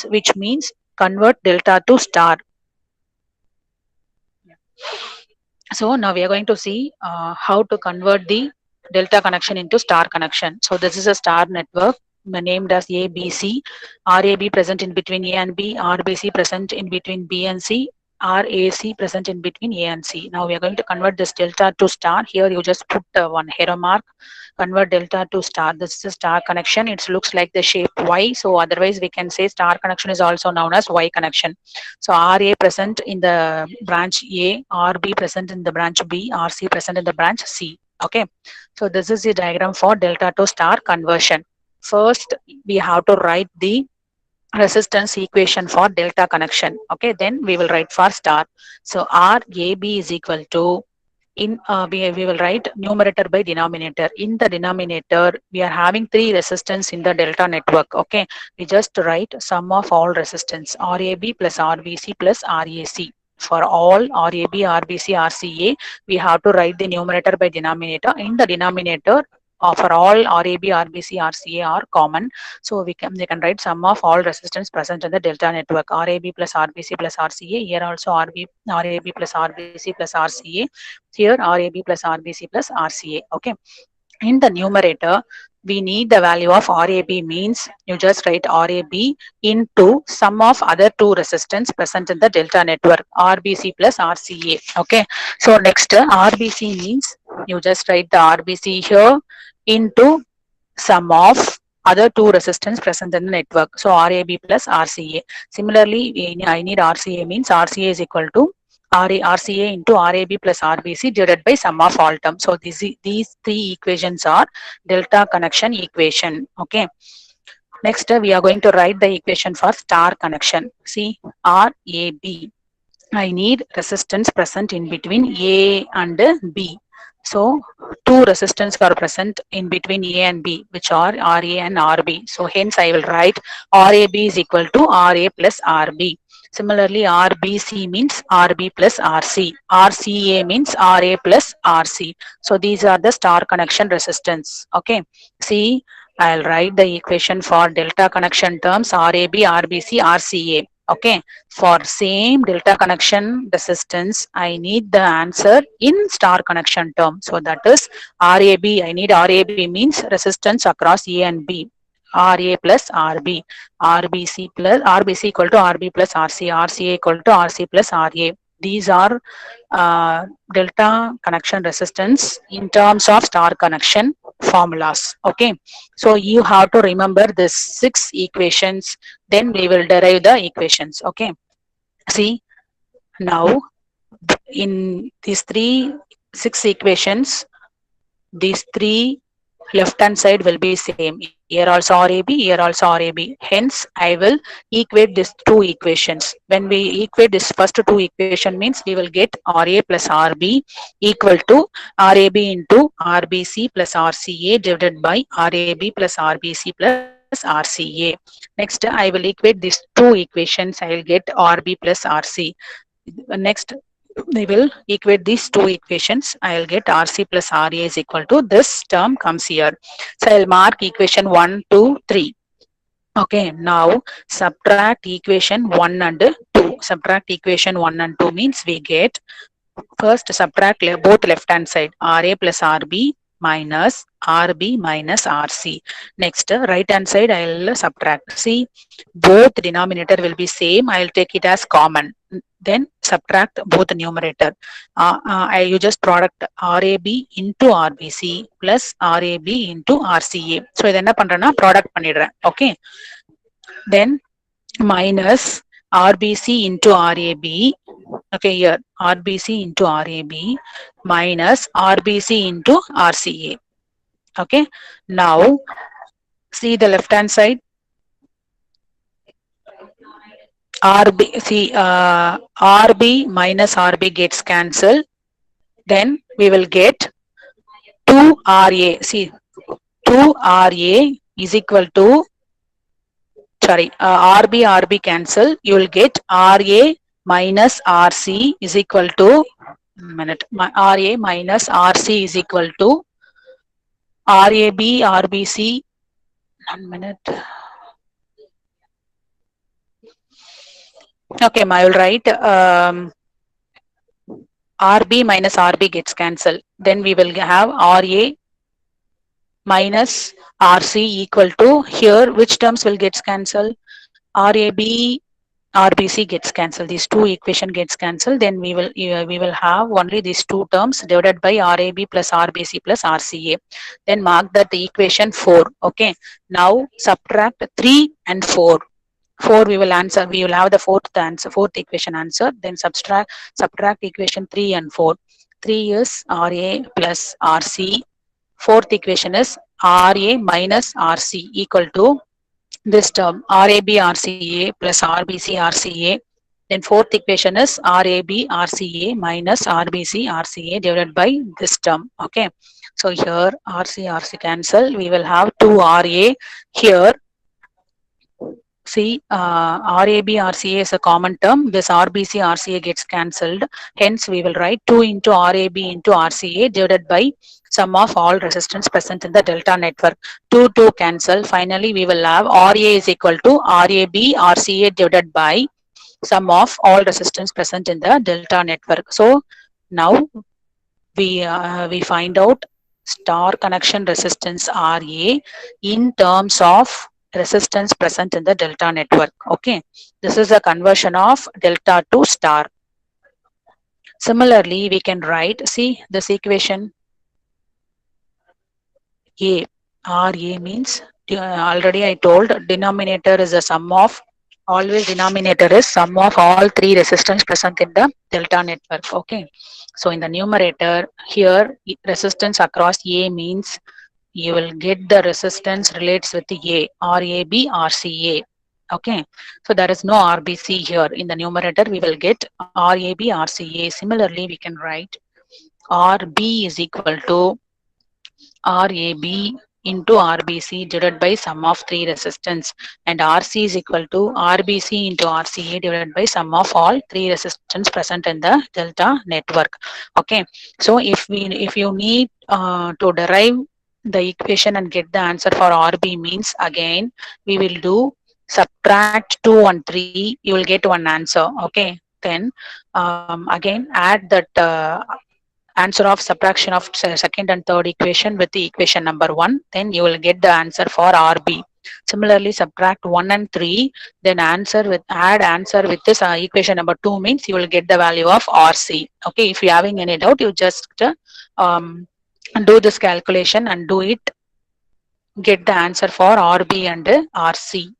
which means convert delta to star. So now we are going to see how to convert the delta connection into star connection. So this is a star network named as ABC. RAB present in between A and B, RBC present in between B and C, RAC present in between A and C. Now we are going to convert this delta to star. Here you just put one arrow mark, convert delta to star. This is a star connection. It looks like the shape Y. So otherwise we can say star connection is also known as Y connection. So RA present in the branch A, RB present in the branch B, RC present in the branch C. Okay. So this is the diagram for delta to star conversion. First, we have to write the resistance equation for delta connection. Okay. Then we will write for star. So RAB is equal to we will write numerator by denominator. In the denominator, we are having three resistance in the delta network. Okay, we just write sum of all resistance RAB plus RBC plus RAC. For all RAB, RBC, RCA, we have to write the numerator by denominator. In the denominator, for all RAB, RBC, RCA are common. So they can write sum of all resistance present in the delta network. RAB plus RBC plus RCA. Here also RAB plus RBC plus RCA. Here RAB plus RBC plus RCA. Okay. In the numerator, we need the value of RAB means you just write RAB into sum of other two resistance present in the delta network, RBC plus RCA. Okay. So next RBC means you just write the RBC here into sum of other two resistance present in the network. So RAB plus RCA. Similarly, I need RCA means RCA is equal to RCA into RAB plus RBC divided by sum of all terms. So these three equations are delta connection equation. Okay. Next, we are going to write the equation for star connection. See, RAB. I need resistance present in between A and B. So two resistance are present in between A and B, which are RA and RB. So hence I will write RAB is equal to RA plus RB. Similarly, RBC means RB plus RC. RCA means RA plus RC. So these are the star connection resistance. Okay. See, I'll write the equation for delta connection terms RAB, RBC, RCA. Okay. For same delta connection resistance, I need the answer in star connection term. So that is RAB. I need RAB means resistance across A and B. RA plus RB, RBC equal to RB plus RC, RCA equal to RC plus RA. These are delta connection resistance in terms of star connection formulas. Okay, so you have to remember this 6 equations, then we will derive the equations. Okay, see, now in these 6 equations, these 3 left hand side will be same. Here also RAB, here also RAB. Hence, I will equate these 2 equations. When we equate this first 2 equation means we will get RA plus RB equal to RAB into RBC plus RCA divided by RAB plus RBC plus RCA. Next, I will equate these 2 equations. I will get RB plus RC. Next, we will equate these 2 equations. I'll get RC plus RA is equal to this term comes here. So I'll mark equation 1, 2, 3. Okay, now subtract equation 1 and 2. Subtract equation 1 and 2 means we get, first subtract both left hand side, RA plus RB minus RB minus RC. Next, right hand side I'll subtract. See, both denominator will be same. I'll take it as common. Then subtract both numerator. You just product RAB into RBC plus RAB into RCA. So இது என்ன பண்றேன்னா product பண்ணிடுறேன். Okay. Then minus RBC into RAB. Okay, here RBC into RAB minus RBC into RCA. Okay. Now see the left hand side. RB minus RB gets cancelled. Then we will get 2RA. See, 2RA is equal to, sorry, RB cancel. You will get RA minus RC is equal to, RA minus RC is equal to RAB, RBC, 1 minute. Okay, I will write RB minus RB gets cancelled. Then we will have RA minus RC equal to, here which terms will get cancelled? RAB RBC gets cancelled. These two equation gets cancelled. Then we will have only these two terms divided by RAB plus RBC plus RCA. Then mark that the equation 4. Okay. Now subtract 3 and 4. 4 we will answer. We will have the fourth equation answer. Then subtract equation 3 and 4. 3 is RA plus RC. Fourth equation is RA minus RC equal to this term RAB RCA plus RBC RCA. Then fourth equation is RAB RCA minus RBC RCA divided by this term. Okay. So here RC cancel. We will have 2 RA here. See, RAB RCA is a common term. This RBC RCA gets cancelled. Hence, we will write 2 into RAB into RCA divided by sum of all resistance present in the delta network. 2 cancel. Finally, we will have RA is equal to RAB RCA divided by sum of all resistance present in the delta network. So now we find out star connection resistance RA in terms of resistance present in the delta network. Okay, this is a conversion of delta to star. Similarly, we can write, see this equation A. RA means, already I told, denominator is a sum of, always denominator is sum of all three resistance present in the delta network. Okay, so in the numerator here, resistance across A means you will get the resistance relates with the A, RAB, RCA. Okay, so there is no RBC here. In the numerator, we will get RAB, RCA. Similarly, we can write RB is equal to RAB into RBC divided by sum of three resistance, and RC is equal to RBC into RCA divided by sum of all three resistance present in the delta network. Okay, so if you need to derive the equation and get the answer for RB means, again we will do subtract 2 and 3, you will get one answer. Okay, then again add that answer of subtraction of second and third equation with the equation number 1, then you will get the answer for RB. Similarly, subtract 1 and 3, then add answer with this equation number 2 means you will get the value of RC. Okay, if you are having any doubt, you just um, do this calculation and do it, get the answer for RB and RC.